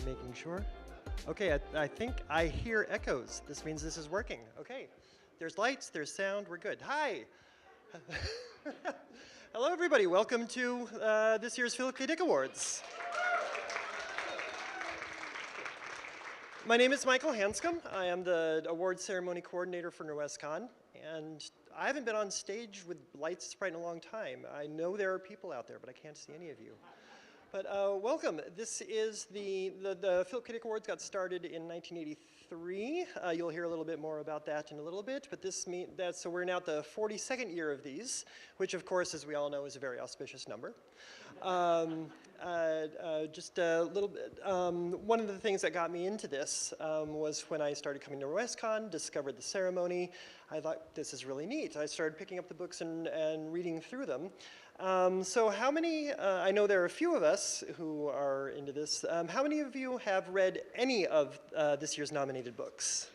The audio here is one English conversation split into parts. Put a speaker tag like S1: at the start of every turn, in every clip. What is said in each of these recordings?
S1: making sure. Okay, I think I hear echoes. This means this is working. Okay, there's lights, there's sound, we're good. Hi. Hello, everybody. Welcome to this year's Philip K. Dick Awards. My name is Michael Hanscom. I am the award ceremony coordinator for NorwestCon, and I haven't been on stage with lights bright in a long time. I know there are people out there, but I can't see any of you. But welcome. This is the Philip K. Dick Awards got started in 1983. You'll hear a little bit more about that in a little bit, but so we're now at the 42nd year of these, which of course, as we all know, is a very auspicious number. Just a little bit, one of the things that got me into this was when I started coming to NorwestCon, discovered the ceremony. I thought, this is really neat. I started picking up the books and reading through them. So how many, I know there are a few of us who are into this, how many of you have read any of this year's nominated books?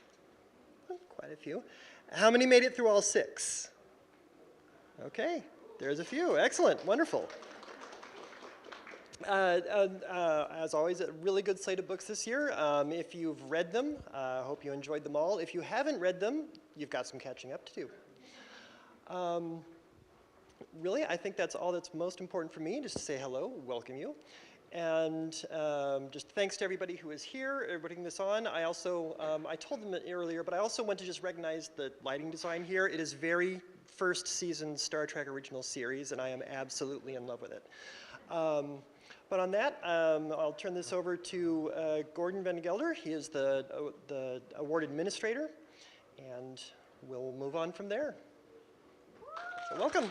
S1: Quite a few. How many made it through all 6? Okay, there's a few, excellent, wonderful. As always, a really good slate of books this year. If you've read them, I hope you enjoyed them all. If you haven't read them, you've got some catching up to do. Really, I think that's all that's most important for me, just to say hello, welcome you. And just thanks to everybody who is here, putting this on. I also, I told them earlier, but I also want to just recognize the lighting design here. It is very first season Star Trek original series, and I am absolutely in love with it. But on that, I'll turn this over to Gordon Van Gelder. He is the award administrator, and we'll move on from there. So welcome.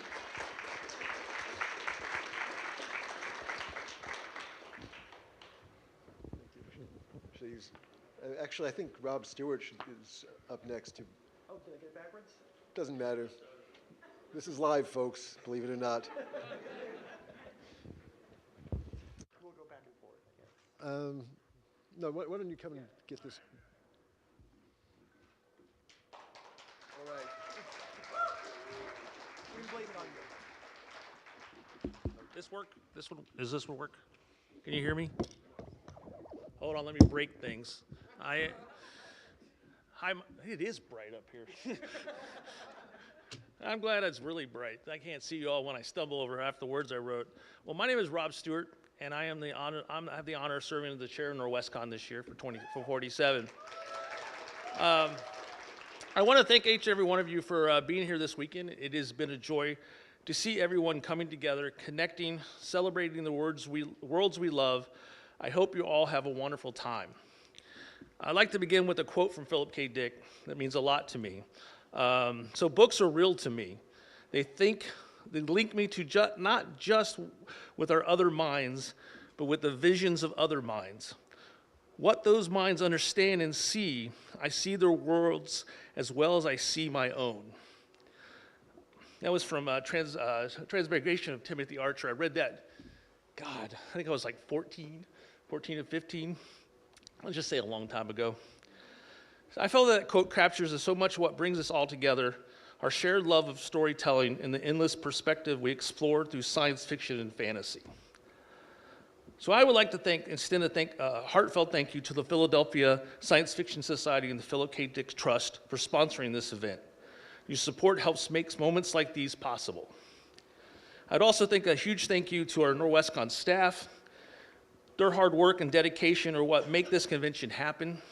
S2: Actually, I think Rob Stewart is up next.
S1: Oh, did I get it backwards?
S2: Doesn't matter. This is live, folks, believe it or not.
S1: We'll go back and forth. Yeah.
S2: No, why don't you come and get this? All right.
S1: We blame it on you.
S3: This work? Does this one work? Can you hear me? Hold on, let me break things. It is bright up here. I'm glad it's really bright. I can't see you all when I stumble over half the words I wrote. Well, my name is Rob Stewart, and I have the honor of serving as the chair of NorwestCon this year for 47. I want to thank each and every one of you for being here this weekend. It has been a joy to see everyone coming together, connecting, celebrating the worlds we love. I hope you all have a wonderful time. I'd like to begin with a quote from Philip K. Dick that means a lot to me. So books are real to me. They link me to not just with our other minds, but with the visions of other minds. What those minds understand and see, I see their worlds as well as I see my own. That was from Transmigration of Timothy Archer. I read that, God, I think I was like 14 or 15. Let's just say a long time ago. I felt that quote captures so much what brings us all together, our shared love of storytelling and the endless perspective we explore through science fiction and fantasy. So I would like to extend a heartfelt thank you to the Philadelphia Science Fiction Society and the Philip K. Dick Trust for sponsoring this event. Your support helps make moments like these possible. I'd also a huge thank you to our NorwestCon staff. Their hard work and dedication are what make this convention happen.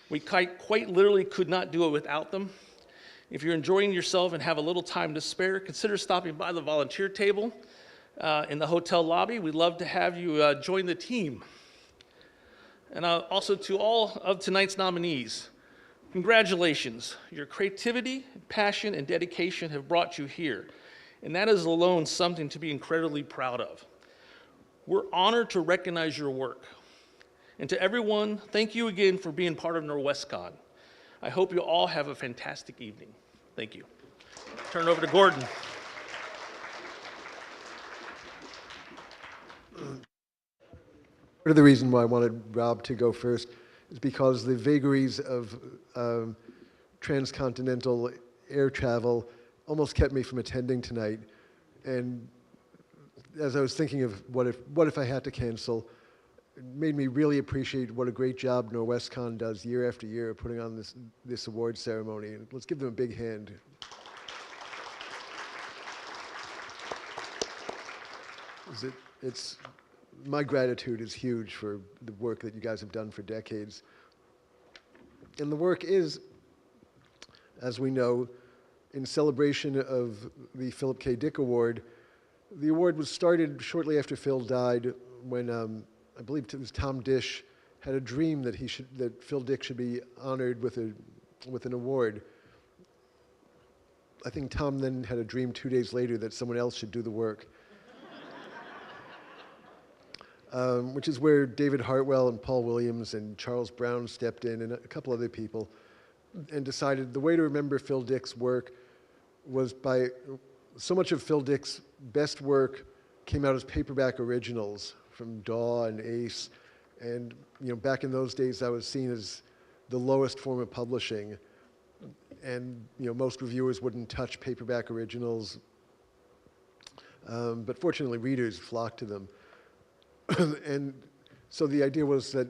S3: We quite literally could not do it without them. If you're enjoying yourself and have a little time to spare, consider stopping by the volunteer table in the hotel lobby. We'd love to have you join the team. And also to all of tonight's nominees, congratulations. Your creativity, passion, and dedication have brought you here. And that is alone something to be incredibly proud of. We're honored to recognize your work. And to everyone, thank you again for being part of NorwestCon. I hope you all have a fantastic evening. Thank you. Turn it over to Gordon.
S2: Part of the reason why I wanted Rob to go first is because the vagaries of transcontinental air travel almost kept me from attending tonight. And as I was thinking of what if I had to cancel, it made me really appreciate what a great job Norwestcon does year after year putting on this award ceremony. And let's give them a big hand. My gratitude is huge for the work that you guys have done for decades. And the work is, as we know, in celebration of the Philip K. Dick Award. The award was started shortly after Phil died, when I believe it was Tom Dish had a dream that Phil Dick should be honored with an award. I think Tom then had a dream 2 days later that someone else should do the work. Which is where David Hartwell and Paul Williams and Charles Brown stepped in, and a couple other people, and decided the way to remember Phil Dick's work was by, so much of Phil Dick's best work came out as paperback originals from Daw and Ace, and back in those days that was seen as the lowest form of publishing, and most reviewers wouldn't touch paperback originals, but fortunately readers flocked to them. And so the idea was that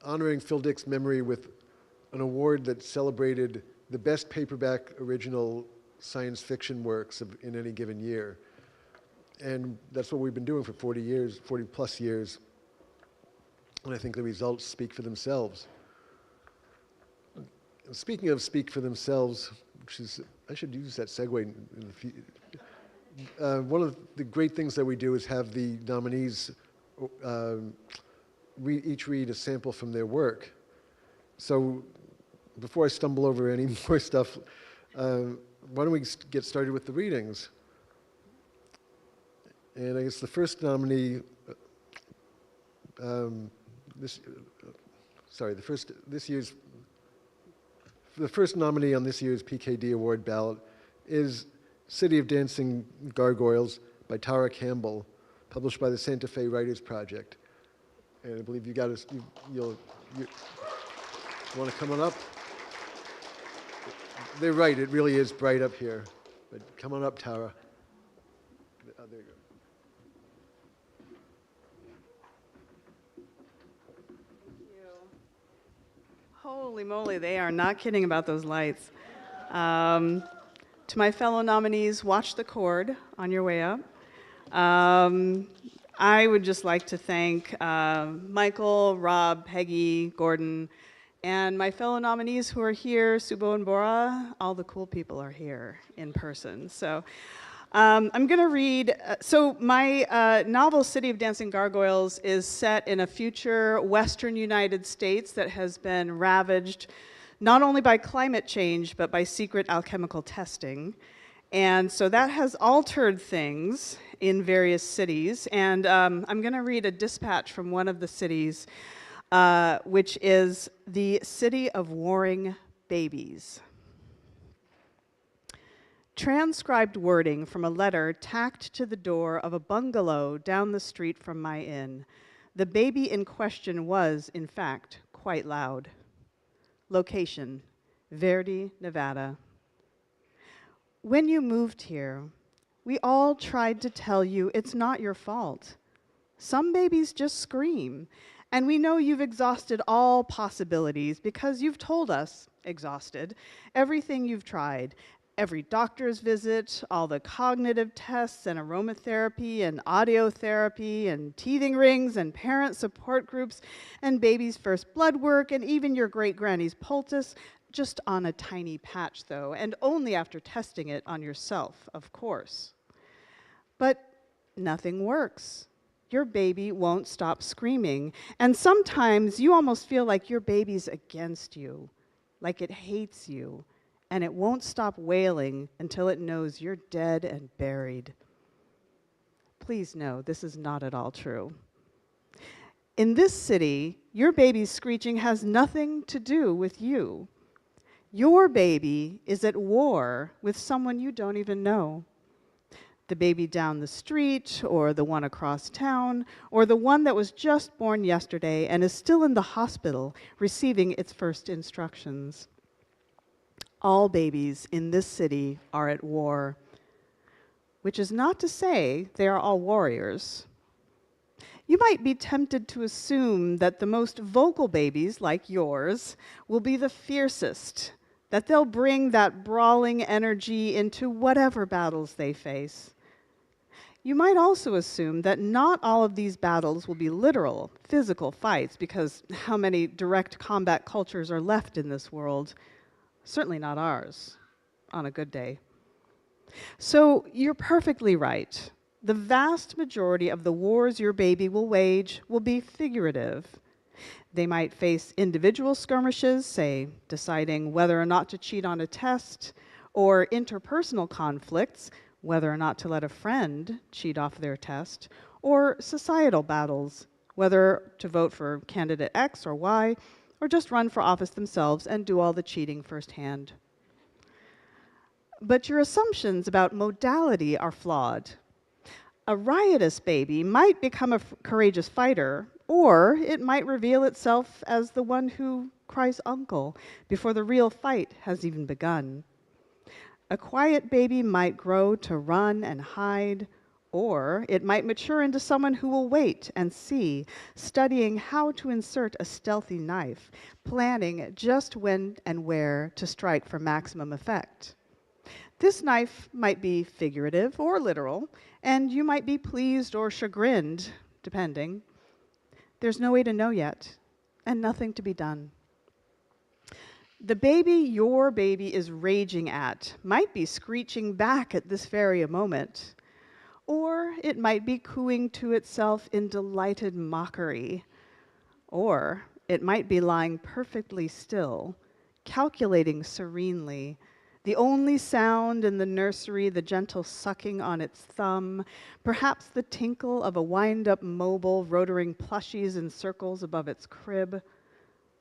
S2: honoring Phil Dick's memory with an award that celebrated the best paperback original science fiction works in any given year. And that's what we've been doing for 40 plus years. And I think the results speak for themselves. Speaking of speak for themselves, I should use that segue in the future. One of the great things that we do is have the nominees each read a sample from their work. So before I stumble over any more stuff, why don't we get started with the readings? And I guess the first nominee, the first nominee on this year's PKD Award ballot is City of Dancing Gargoyles by Tara Campbell, published by the Santa Fe Writers Project. And I believe you want to come on up? They're right, it really is bright up here. But come on up, Tara. Oh, there you go.
S4: Thank you. Holy moly, they are not kidding about those lights. To my fellow nominees, watch the cord on your way up. I would just like to thank Michael, Rob, Peggy, Gordon, and my fellow nominees who are here, Subo and Bora. All the cool people are here in person. So I'm going to read, so my novel, City of Dancing Gargoyles, is set in a future Western United States that has been ravaged not only by climate change, but by secret alchemical testing. And so that has altered things in various cities. And I'm going to read a dispatch from one of the cities, which is the City of Warring Babies. Transcribed wording from a letter tacked to the door of a bungalow down the street from my inn. The baby in question was, in fact, quite loud. Location, Verdi, Nevada. When you moved here, we all tried to tell you it's not your fault. Some babies just scream, and we know you've exhausted all possibilities because you've told us, exhausted, everything you've tried. Every doctor's visit, all the cognitive tests and aromatherapy and audio therapy and teething rings and parent support groups and baby's first blood work and even your great-granny's poultice, just on a tiny patch though, and only after testing it on yourself, of course. But nothing works. Your baby won't stop screaming, and sometimes you almost feel like your baby's against you, like it hates you, and it won't stop wailing until it knows you're dead and buried. Please know, this is not at all true. In this city, your baby's screeching has nothing to do with you. Your baby is at war with someone you don't even know. The baby down the street, or the one across town, or the one that was just born yesterday and is still in the hospital receiving its first instructions. All babies in this city are at war, which is not to say they are all warriors. You might be tempted to assume that the most vocal babies, like yours, will be the fiercest, that they'll bring that brawling energy into whatever battles they face. You might also assume that not all of these battles will be literal, physical fights, because how many direct combat cultures are left in this world? Certainly not ours, on a good day. So you're perfectly right. The vast majority of the wars your baby will wage will be figurative. They might face individual skirmishes, say deciding whether or not to cheat on a test, or interpersonal conflicts, whether or not to let a friend cheat off their test, or societal battles, whether to vote for candidate X or Y, or just run for office themselves and do all the cheating firsthand. But your assumptions about modality are flawed. A riotous baby might become a courageous fighter, or it might reveal itself as the one who cries uncle before the real fight has even begun. A quiet baby might grow to run and hide, or it might mature into someone who will wait and see, studying how to insert a stealthy knife, planning just when and where to strike for maximum effect. This knife might be figurative or literal, and you might be pleased or chagrined, depending. There's no way to know yet, and nothing to be done. The baby your baby is raging at might be screeching back at this very moment, or it might be cooing to itself in delighted mockery, or it might be lying perfectly still, calculating serenely, the only sound in the nursery, the gentle sucking on its thumb, perhaps the tinkle of a wind-up mobile rotoring plushies in circles above its crib.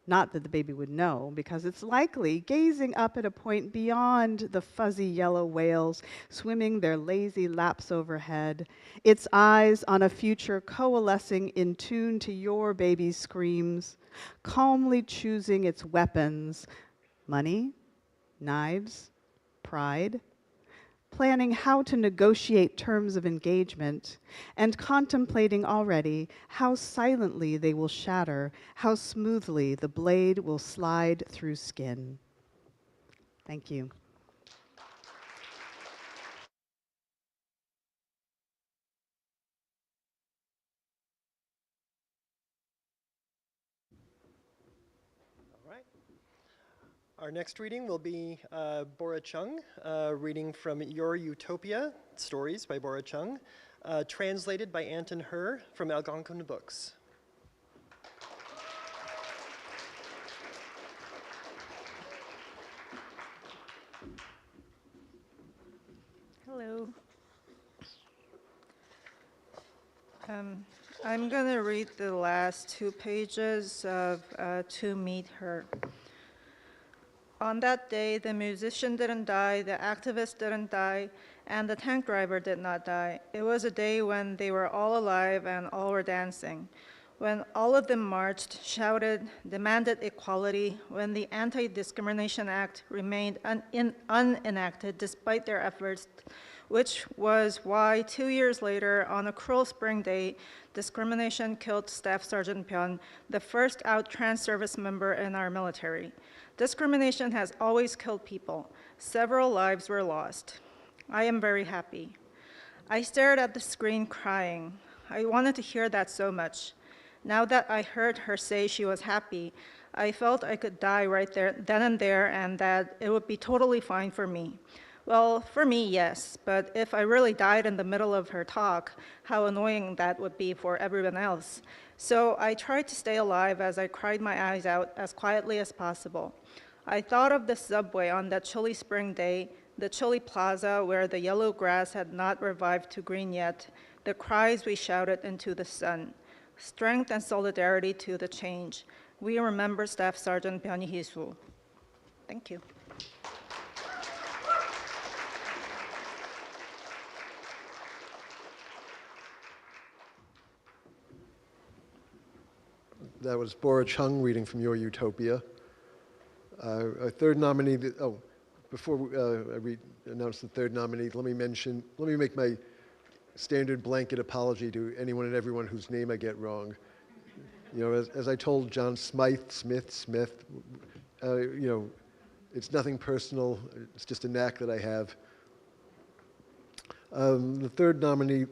S4: Not that the baby would know, because it's likely gazing up at a point beyond the fuzzy yellow whales swimming their lazy laps overhead, its eyes on a future coalescing in tune to your baby's screams, calmly choosing its weapons, money, knives, pride, planning how to negotiate terms of engagement, and contemplating already how silently they will shatter, how smoothly the blade will slide through skin. Thank you.
S1: All right. Our next reading will be Bora Chung, reading from Your Utopia, Stories by Bora Chung, translated by Anton Herr from Algonquin Books.
S5: Hello. I'm going to read the last 2 pages of To Meet Her. On that day, the musician didn't die, the activist didn't die, and the tank driver did not die. It was a day when they were all alive and all were dancing. When all of them marched, shouted, demanded equality, when the Anti-Discrimination Act remained unenacted despite their efforts, which was why 2 years later, on a cruel spring day, discrimination killed Staff Sergeant Byun, the first out trans service member in our military. Discrimination has always killed people. Several lives were lost. I am very happy. I stared at the screen crying. I wanted to hear that so much. Now that I heard her say she was happy, I felt I could die right there, then and there, and that it would be totally fine for me. Well, for me, yes, but if I really died in the middle of her talk, how annoying that would be for everyone else. So I tried to stay alive as I cried my eyes out as quietly as possible. I thought of the subway on that chilly spring day, the chilly plaza where the yellow grass had not revived to green yet, the cries we shouted into the sun. Strength and solidarity to the change. We remember Staff Sergeant Byun Hee-soo. Thank you.
S2: That was Bora Chung reading from Your Utopia. Our third nominee, before I announce the third nominee, let me make my standard blanket apology to anyone and everyone whose name I get wrong. You know, as I told John Smith, you know, it's nothing personal. It's just a knack that I have. The third nominee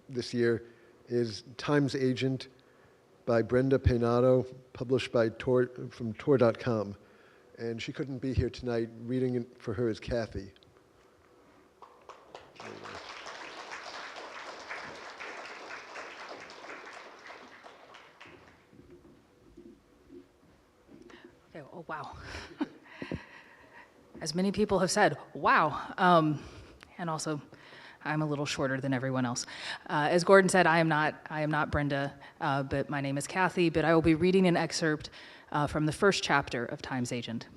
S2: this year is Times Agent by Brenda Penato, published by from Tor.com. And she couldn't be here tonight. Reading it for her is Kathy.
S6: Okay, oh, wow. As many people have said, wow. And also, I'm a little shorter than everyone else. As Gordon said, I am not Brenda, but my name is Kathy, but I will be reading an excerpt from the first chapter of Times Agent.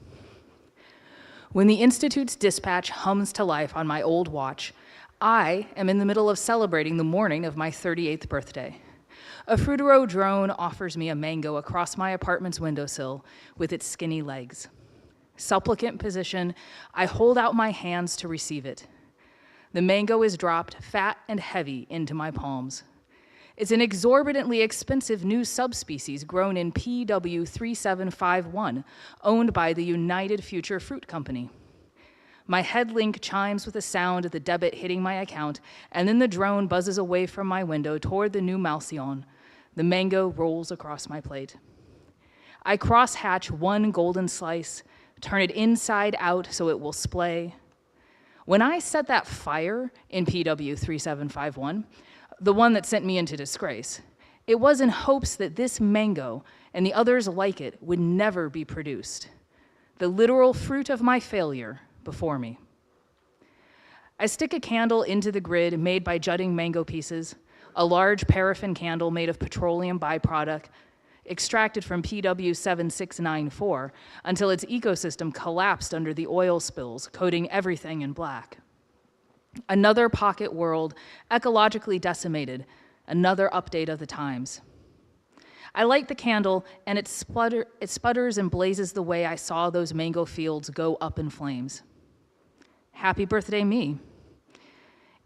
S6: When the Institute's dispatch hums to life on my old watch, I am in the middle of celebrating the morning of my 38th birthday. A Frutero drone offers me a mango across my apartment's windowsill with its skinny legs. Supplicant position, I hold out my hands to receive it. The mango is dropped fat and heavy into my palms. It's an exorbitantly expensive new subspecies grown in PW 3751, owned by the United Future Fruit Company. My head link chimes with a sound of the debit hitting my account, and then the drone buzzes away from my window toward the new Malcyon. The mango rolls across my plate. I cross-hatch one golden slice, turn it inside out so it will splay. When I set that fire in PW 3751, the one that sent me into disgrace, it was in hopes that this mango and the others like it would never be produced. The literal fruit of my failure before me. I stick a candle into the grid made by jutting mango pieces, a large paraffin candle made of petroleum byproduct, extracted from PW 7694 until its ecosystem collapsed under the oil spills, coating everything in black. Another pocket world, ecologically decimated, another update of the times. I light the candle, and it sputters and blazes the way I saw those mango fields go up in flames. Happy birthday, me.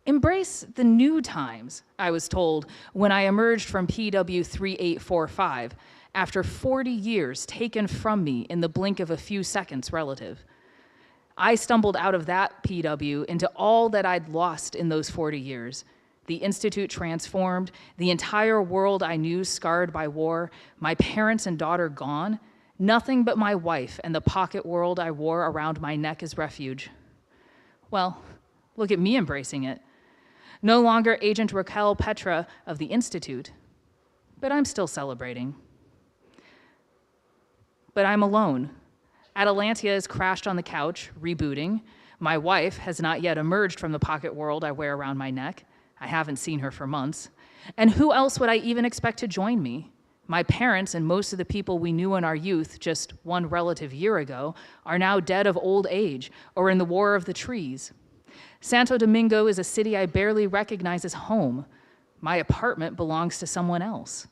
S6: Embrace the new times, I was told when I emerged from PW 3845 after 40 years taken from me in the blink of a few seconds relative. I stumbled out of that PW into all that I'd lost in those 40 years. The Institute transformed, the entire world I knew scarred by war, my parents and daughter gone, nothing but my wife and the pocket world I wore around my neck as refuge. Well, look at me embracing it. No longer Agent Raquel Petra of the Institute, but I'm still celebrating. But I'm alone. Atalantia is crashed on the couch, rebooting. My wife has not yet emerged from the pocket world I wear around my neck. I haven't seen her for months. And who else would I even expect to join me? My parents and most of the people we knew in our youth just one relative year ago are now dead of old age or in the War of the Trees. Santo Domingo is a city I barely recognize as home. My apartment belongs to someone else.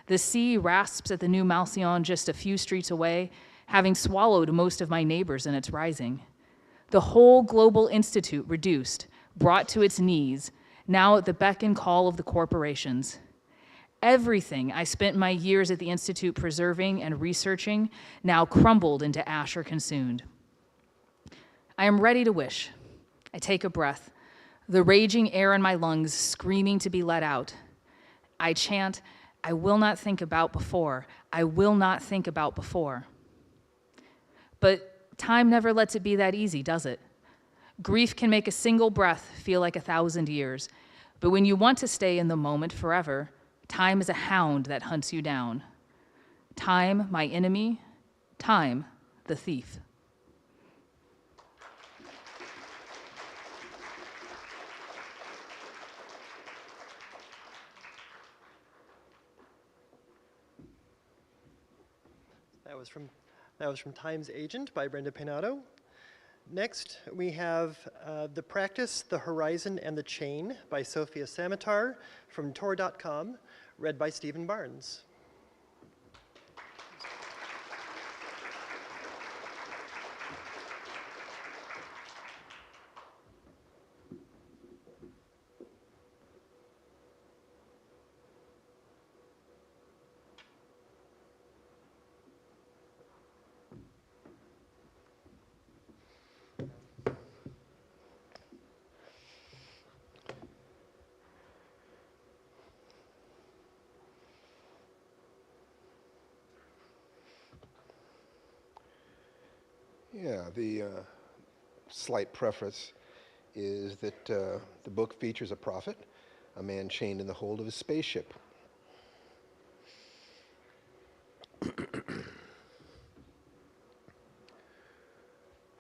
S6: The sea rasps at the new Malcyon just a few streets away, having swallowed most of my neighbors in its rising. The whole global institute reduced, brought to its knees, now at the beck and call of the corporations. Everything I spent my years at the Institute preserving and researching now crumbled into ash or consumed. I am ready to wish. I take a breath, the raging air in my lungs screaming to be let out. I chant, I will not think about before. I will not think about before. But time never lets it be that easy, does it? Grief can make a single breath feel like 1,000 years. But when you want to stay in the moment forever, time is a hound that hunts you down. Time, my enemy. Time, the thief.
S1: That was from Times Agent by Brenda Penato. Next, we have The Practice, the Horizon, and the Chain by Sophia Samatar from Tor.com, read by Stephen Barnes.
S7: Yeah, the slight preface is that the book features a prophet, a man chained in the hold of his spaceship.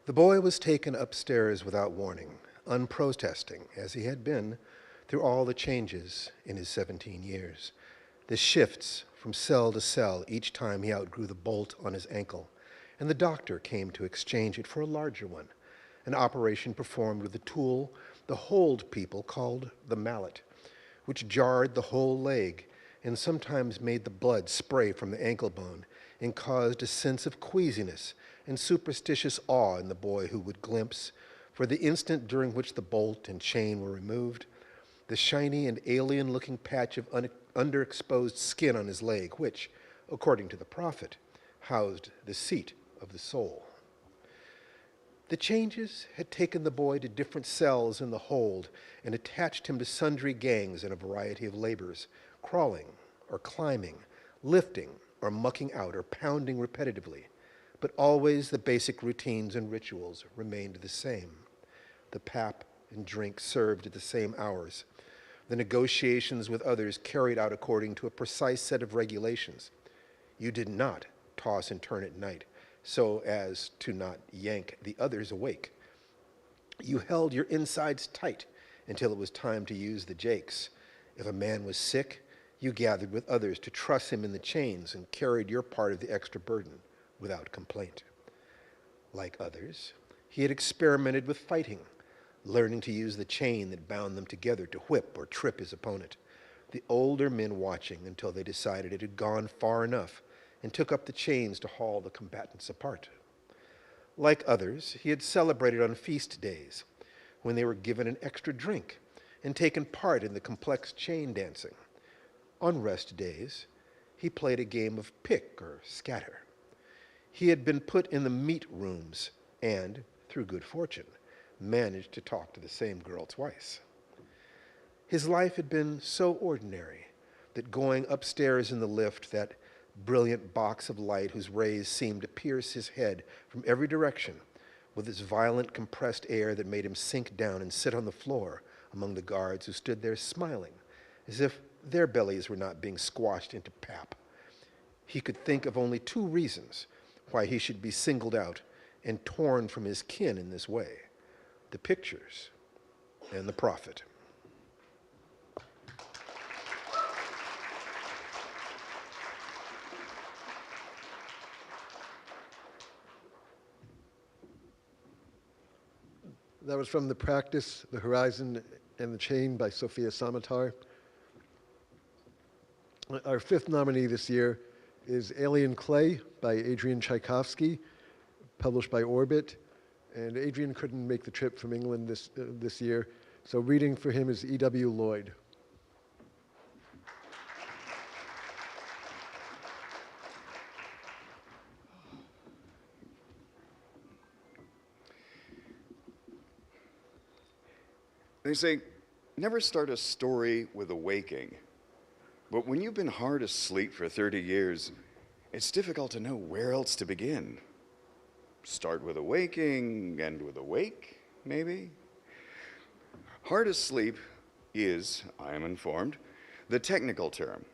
S7: The boy was taken upstairs without warning, unprotesting, as he had been through all the changes in his 17 years. The shifts from cell to cell each time he outgrew the bolt on his ankle, and the doctor came to exchange it for a larger one, an operation performed with a tool the hold people called the mallet, which jarred the whole leg and sometimes made the blood spray from the ankle bone and caused a sense of queasiness and superstitious awe in the boy who would glimpse, for the instant during which the bolt and chain were removed, the shiny and alien-looking patch of underexposed skin on his leg, which, according to the prophet, housed the seat of the soul. The changes had taken the boy to different cells in the hold and attached him to sundry gangs in a variety of labors, crawling or climbing, lifting or mucking out or pounding repetitively. But always the basic routines and rituals remained the same. The pap and drink served at the same hours. The negotiations with others carried out according to a precise set of regulations. You did not toss and turn at night so as to not yank the others awake. You held your insides tight until it was time to use the jakes. If a man was sick, you gathered with others to truss him in the chains and carried your part of the extra burden without complaint. Like others, he had experimented with fighting, learning to use the chain that bound them together to whip or trip his opponent, the older men watching until they decided it had gone far enough and took up the chains to haul the combatants apart. Like others, he had celebrated on feast days when they were given an extra drink and taken part in the complex chain dancing. On rest days, he played a game of pick or scatter. He had been put in the meat rooms and, through good fortune, managed to talk to the same girl twice. His life had been so ordinary that going upstairs in the lift, that brilliant box of light whose rays seemed to pierce his head from every direction, with its violent compressed air that made him sink down and sit on the floor among the guards who stood there smiling, as if their bellies were not being squashed into pap. He could think of only two reasons why he should be singled out and torn from his kin in this way: the pictures and the prophet.
S2: That was from The Practice, The Horizon, and the Chain by Sofia Samatar. Our fifth nominee this year is Alien Clay by Adrian Tchaikovsky, published by Orbit. And Adrian couldn't make the trip from England this year, so reading for him is EW Lloyd.
S8: They say, never start a story with a waking. But when you've been hard asleep for 30 years, it's difficult to know where else to begin. Start with a waking, end with a wake, maybe? Hard asleep is, I am informed, the technical term.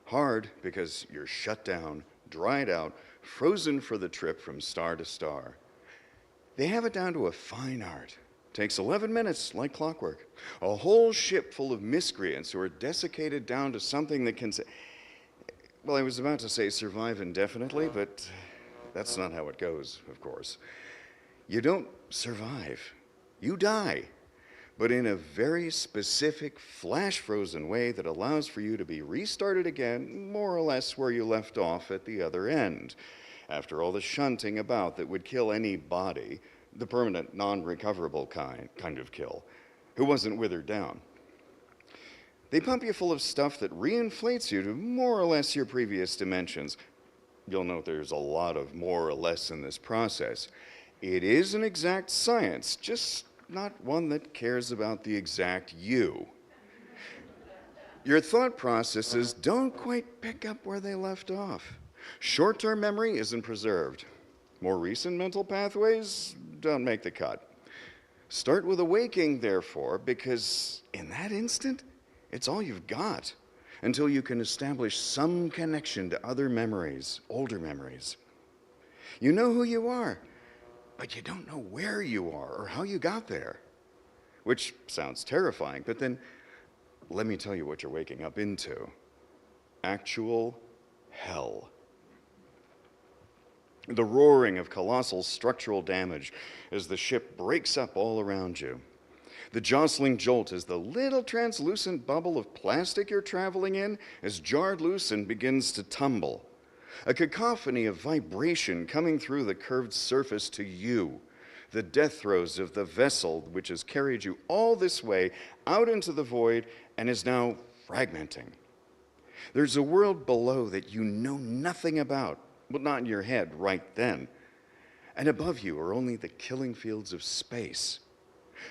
S8: Hard because you're shut down, dried out, frozen for the trip from star to star. They have it down to a fine art. Takes 11 minutes, like clockwork. A whole ship full of miscreants who are desiccated down to something that can say, well, I was about to say survive indefinitely, but that's not how it goes, of course. You don't survive. You die, but in a very specific, flash-frozen way that allows for you to be restarted again, more or less where you left off at the other end. After all the shunting about that would kill any body, the permanent, non-recoverable kind of kill, who wasn't withered down. They pump you full of stuff that reinflates you to more or less your previous dimensions. You'll note there's a lot of more or less in this process. It is an exact science, just not one that cares about the exact you. Your thought processes don't quite pick up where they left off. Short-term memory isn't preserved. More recent mental pathways don't make the cut. Start with a waking, therefore, because in that instant, it's all you've got until you can establish some connection to other memories, older memories. You know who you are, but you don't know where you are or how you got there, which sounds terrifying, but then let me tell you what you're waking up into. Actual hell. The roaring of colossal structural damage as the ship breaks up all around you. The jostling jolt as the little translucent bubble of plastic you're traveling in is jarred loose and begins to tumble. A cacophony of vibration coming through the curved surface to you. The death throes of the vessel which has carried you all this way out into the void and is now fragmenting. There's a world below that you know nothing about, but not in your head right then. And above you are only the killing fields of space.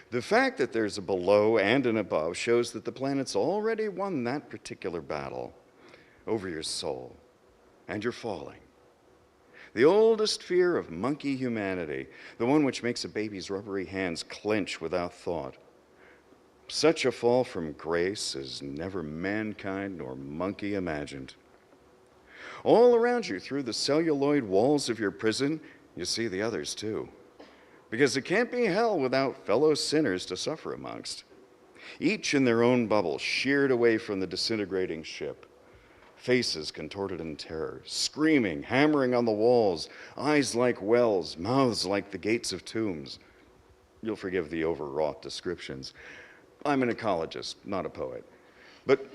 S8: The fact that there's a below and an above shows that the planet's already won that particular battle over your soul, and you're falling. The oldest fear of monkey humanity, the one which makes a baby's rubbery hands clench without thought. Such a fall from grace as never mankind nor monkey imagined. All around you, through the celluloid walls of your prison, you see the others too. Because it can't be hell without fellow sinners to suffer amongst. Each in their own bubble, sheared away from the disintegrating ship. Faces contorted in terror, screaming, hammering on the walls, eyes like wells, mouths like the gates of tombs. You'll forgive the overwrought descriptions. I'm an ecologist, not a poet. But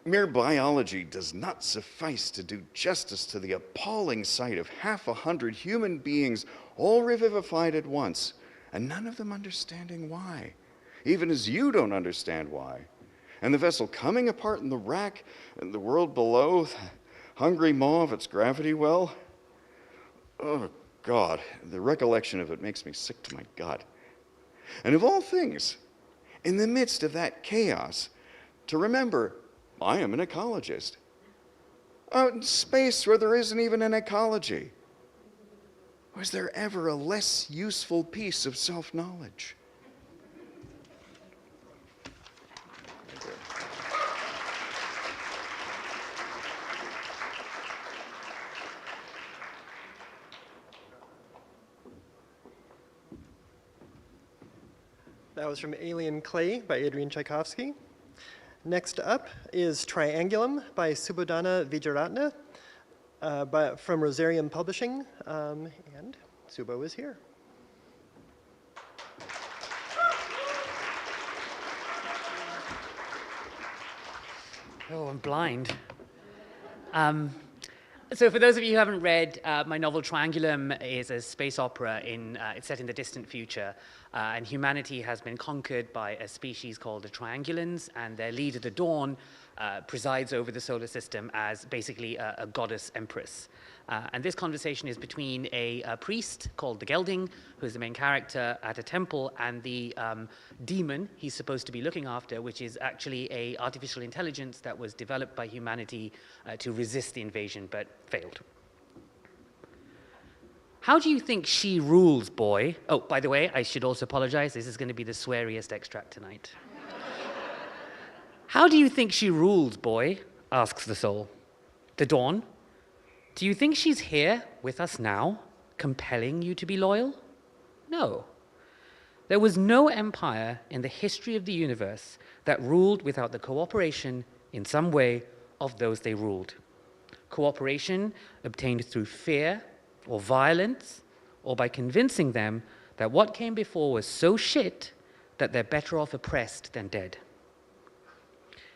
S8: mere biology does not suffice to do justice to the appalling sight of 100 human beings all revivified at once, and none of them understanding why, even as you don't understand why. And the vessel coming apart in the rack, and the world below, the hungry maw of its gravity well. Oh, God, the recollection of it makes me sick to my gut. And of all things, in the midst of that chaos, to remember, I am an ecologist. Out in space where there isn't even an ecology. Was there ever a less useful piece of self-knowledge?
S1: That was from Alien Clay by Adrian Tchaikovsky. Next up is Triangulum by Subodana Wijeratne from Rosarium Publishing, and Subo is here.
S9: Oh, I'm blind. So for those of you who haven't read, my novel Triangulum is a space opera. It's set in the distant future, and humanity has been conquered by a species called the Triangulans, and their leader, the Dawn, presides over the solar system as basically a goddess empress. And this conversation is between a priest called the Gelding, who's the main character, at a temple, and the demon he's supposed to be looking after, which is actually an artificial intelligence that was developed by humanity to resist the invasion, but failed. How do you think she rules, boy? Oh, by the way, I should also apologize. This is going to be the sweariest extract tonight. How do you think she rules, boy? Asks the soul. The Dawn. Do you think she's here with us now, compelling you to be loyal? No. There was no empire in the history of the universe that ruled without the cooperation, in some way, of those they ruled. Cooperation obtained through fear or violence, or by convincing them that what came before was so shit that they're better off oppressed than dead.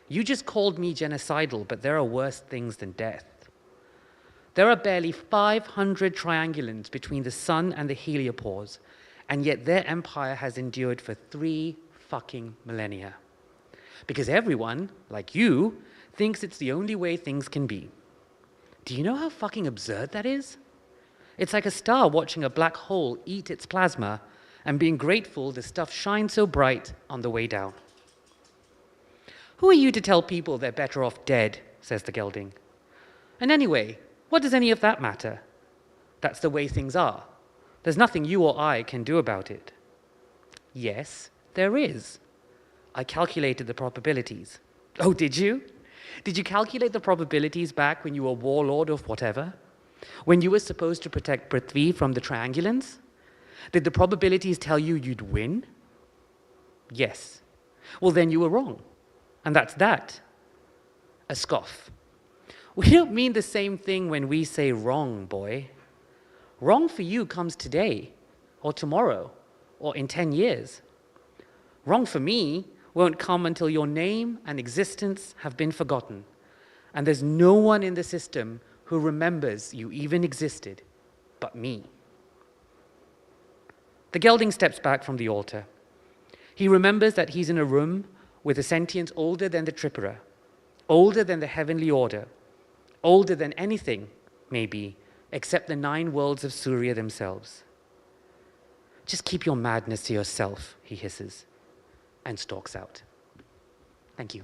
S9: You just called me genocidal, but there are worse things than death. There are barely 500 triangulans between the sun and the heliopause, and yet their empire has endured for 3 fucking millennia. Because everyone, like you, thinks it's the only way things can be. Do you know how fucking absurd that is? It's like a star watching a black hole eat its plasma and being grateful the stuff shines so bright on the way down. Who are you to tell people they're better off dead, says the Gelding. And anyway, what does any of that matter? That's the way things are. There's nothing you or I can do about it. Yes, there is. I calculated the probabilities. Oh, did you? Did you calculate the probabilities back when you were warlord of whatever? When you were supposed to protect Prithvi from the Triangulans? Did the probabilities tell you you'd win? Yes. Well, then you were wrong. And that's that. A scoff. We don't mean the same thing when we say wrong, boy. Wrong for you comes today, or tomorrow, or in 10 years. Wrong for me won't come until your name and existence have been forgotten, and there's no one in the system who remembers you even existed but me. The gelding steps back from the altar. He remembers that he's in a room with a sentience older than the Tripura, older than the heavenly order, older than anything, maybe, except the 9 worlds of Surya themselves. Just keep your madness to yourself, he hisses, and stalks out. Thank you.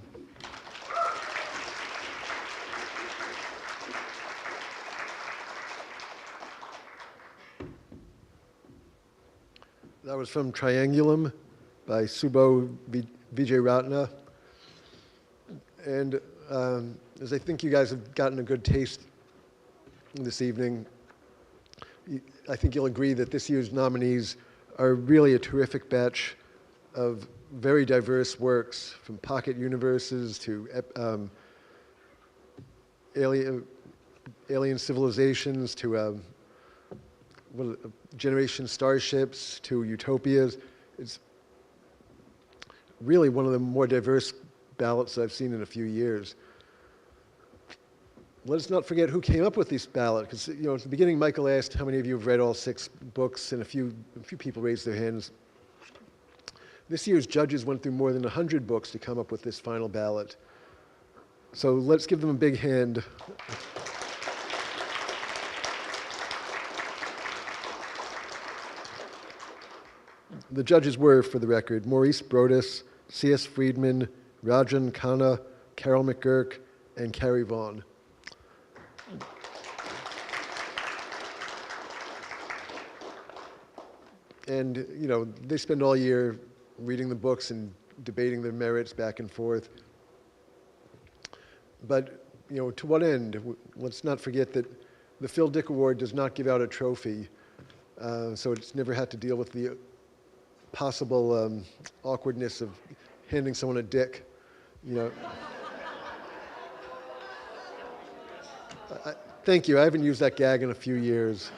S2: That was from Triangulum by Wijeyeratne. And as I think you guys have gotten a good taste this evening, I think you'll agree that this year's nominees are really a terrific batch of very diverse works, from pocket universes to alien civilizations to generation starships to utopias. It's really one of the more diverse ballots I've seen in a few years. Let's not forget who came up with this ballot, because at the beginning Michael asked how many of you have read all 6 books, and a few people raised their hands. This year's judges went through more than 100 books to come up with this final ballot. So let's give them a big hand. The judges were, for the record, Maurice Brodus, C.S. Friedman, Rajan Khanna, Carol McGurk, and Carrie Vaughn. And, they spend all year reading the books and debating their merits back and forth. But, to what end? Let's not forget that the Phil Dick Award does not give out a trophy, so it's never had to deal with the possible awkwardness of handing someone a dick, Thank you. I haven't used that gag in a few years.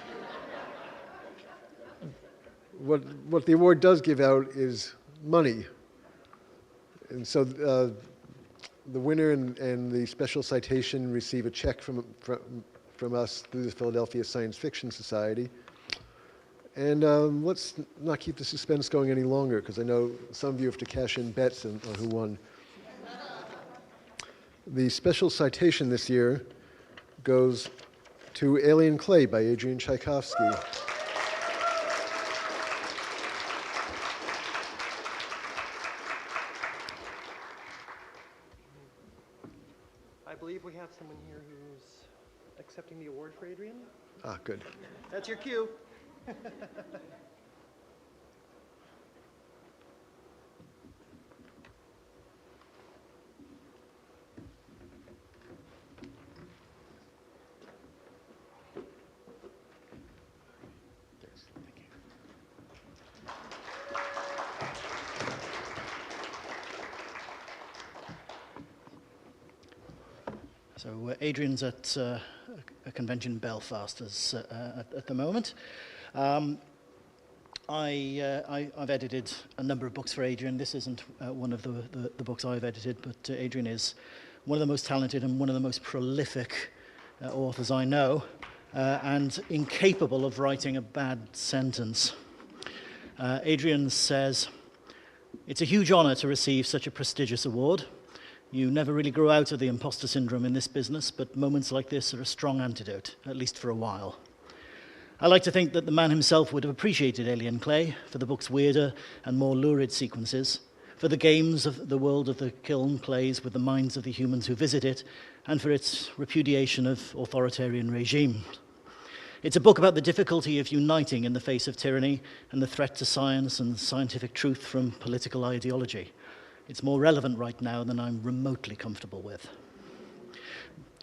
S2: What the award does give out is money. And so the winner and the special citation receive a check from us through the Philadelphia Science Fiction Society. And let's not keep the suspense going any longer, because I know some of you have to cash in bets on who won. The special citation this year goes to Alien Clay by Adrian Tchaikovsky.
S1: I believe we have someone here who's accepting the award for Adrian.
S2: Ah, good.
S1: That's your cue.
S10: So Adrian's at a convention in Belfast at the moment. I've edited a number of books for Adrian. This isn't one of the books I've edited, but Adrian is one of the most talented and one of the most prolific authors I know, and incapable of writing a bad sentence. Adrian says, "It's a huge honor to receive such a prestigious award. You never really grow out of the imposter syndrome in this business, but moments like this are a strong antidote, at least for a while. I like to think that the man himself would have appreciated Alien Clay for the book's weirder and more lurid sequences, for the games of the world of the kiln plays with the minds of the humans who visit it, and for its repudiation of authoritarian regimes. It's a book about the difficulty of uniting in the face of tyranny and the threat to science and scientific truth from political ideology. It's more relevant right now than I'm remotely comfortable with.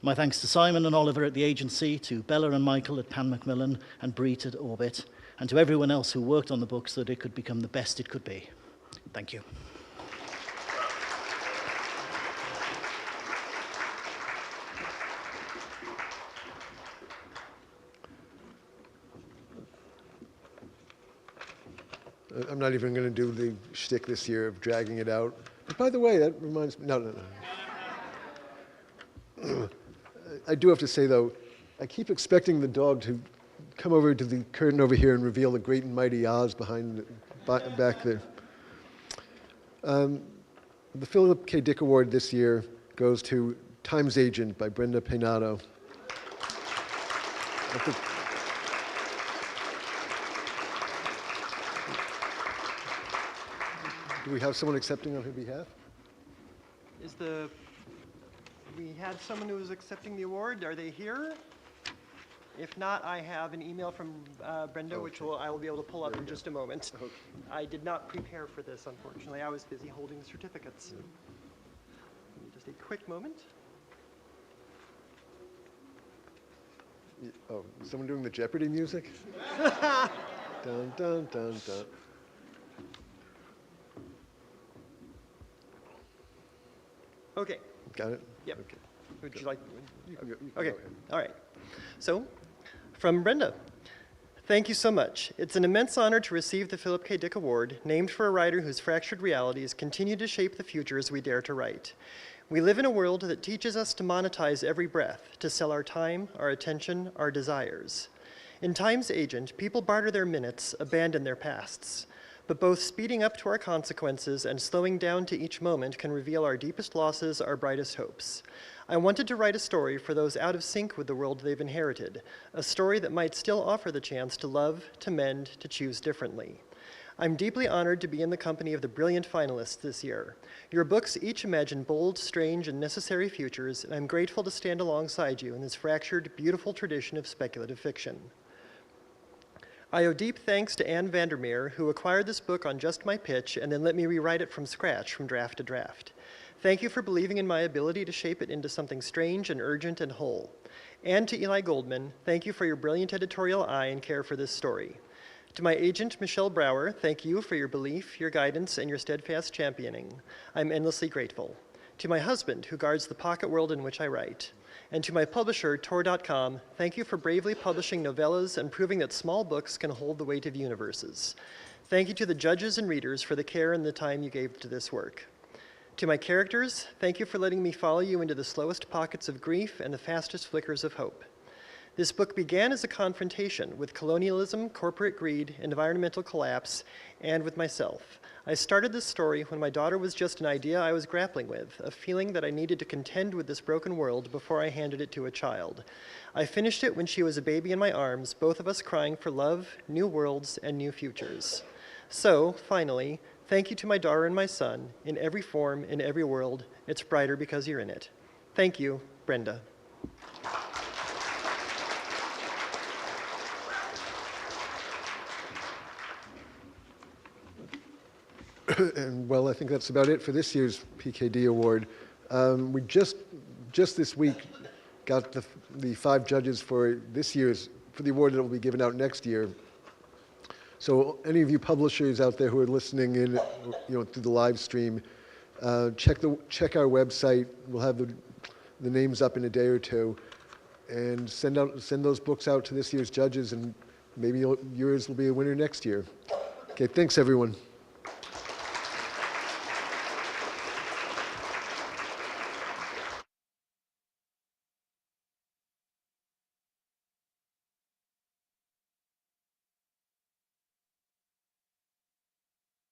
S10: My thanks to Simon and Oliver at the agency, to Bella and Michael at Pan Macmillan and Breed at Orbit, and to everyone else who worked on the book so that it could become the best it could be. Thank you.
S2: I'm not even going to do the shtick this year of dragging it out. But by the way, that reminds me, no. I do have to say, though, I keep expecting the dog to come over to the curtain over here and reveal the great and mighty Oz back there. The Philip K. Dick Award this year goes to Times Agent by Brenda Peinato. Do we have someone accepting on her behalf?
S1: We had someone who was accepting the award. Are they here? If not, I have an email from Brenda,
S2: Okay.
S1: which I will be able to pull up in just a moment.
S2: Okay.
S1: I did not prepare for this, unfortunately. I was busy holding the certificates. Just a quick moment.
S2: Oh, is someone doing the Jeopardy music? Dun, dun, dun, dun.
S1: Okay.
S2: Got it?
S1: Yep.
S2: Okay.
S1: Would you like?
S2: You can
S1: Okay.
S2: go ahead.
S1: All right. So, from Brenda. Thank you so much. It's an immense honor to receive the Philip K. Dick Award, named for a writer whose fractured realities continue to shape the futures we dare to write. We live in a world that teaches us to monetize every breath, to sell our time, our attention, our desires. In Time's Agent, people barter their minutes, abandon their pasts. But both speeding up to our consequences and slowing down to each moment can reveal our deepest losses, our brightest hopes. I wanted to write a story for those out of sync with the world they've inherited, a story that might still offer the chance to love, to mend, to choose differently. I'm deeply honored to be in the company of the brilliant finalists this year. Your books each imagine bold, strange, and necessary futures, and I'm grateful to stand alongside you in this fractured, beautiful tradition of speculative fiction. I owe deep thanks to Anne Vandermeer, who acquired this book on just my pitch and then let me rewrite it from scratch, from draft to draft. Thank you for believing in my ability to shape it into something strange and urgent and whole. And to Eli Goldman, thank you for your brilliant editorial eye and care for this story. To my agent, Michelle Brower, thank you for your belief, your guidance, and your steadfast championing. I'm endlessly grateful. To my husband, who guards the pocket world in which I write. And to my publisher, Tor.com, thank you for bravely publishing novellas and proving that small books can hold the weight of universes. Thank you to the judges and readers for the care and the time you gave to this work. To my characters, thank you for letting me follow you into the slowest pockets of grief and the fastest flickers of hope. This book began as a confrontation with colonialism, corporate greed, environmental collapse, and with myself. I started this story when my daughter was just an idea I was grappling with, a feeling that I needed to contend with this broken world before I handed it to a child. I finished it when she was a baby in my arms, both of us crying for love, new worlds, and new futures. So, finally, thank you to my daughter and my son. In every form, in every world, it's brighter because you're in it. Thank you, Brenda.
S2: And well, I think that's about it for this year's PKD Award. We just this week got the 5 judges for this year's, for the award that will be given out next year. So any of you publishers out there who are listening in, through the live stream, check our website. We'll have the names up in a day or two, and send those books out to this year's judges, and maybe yours will be a winner next year. Okay, thanks everyone.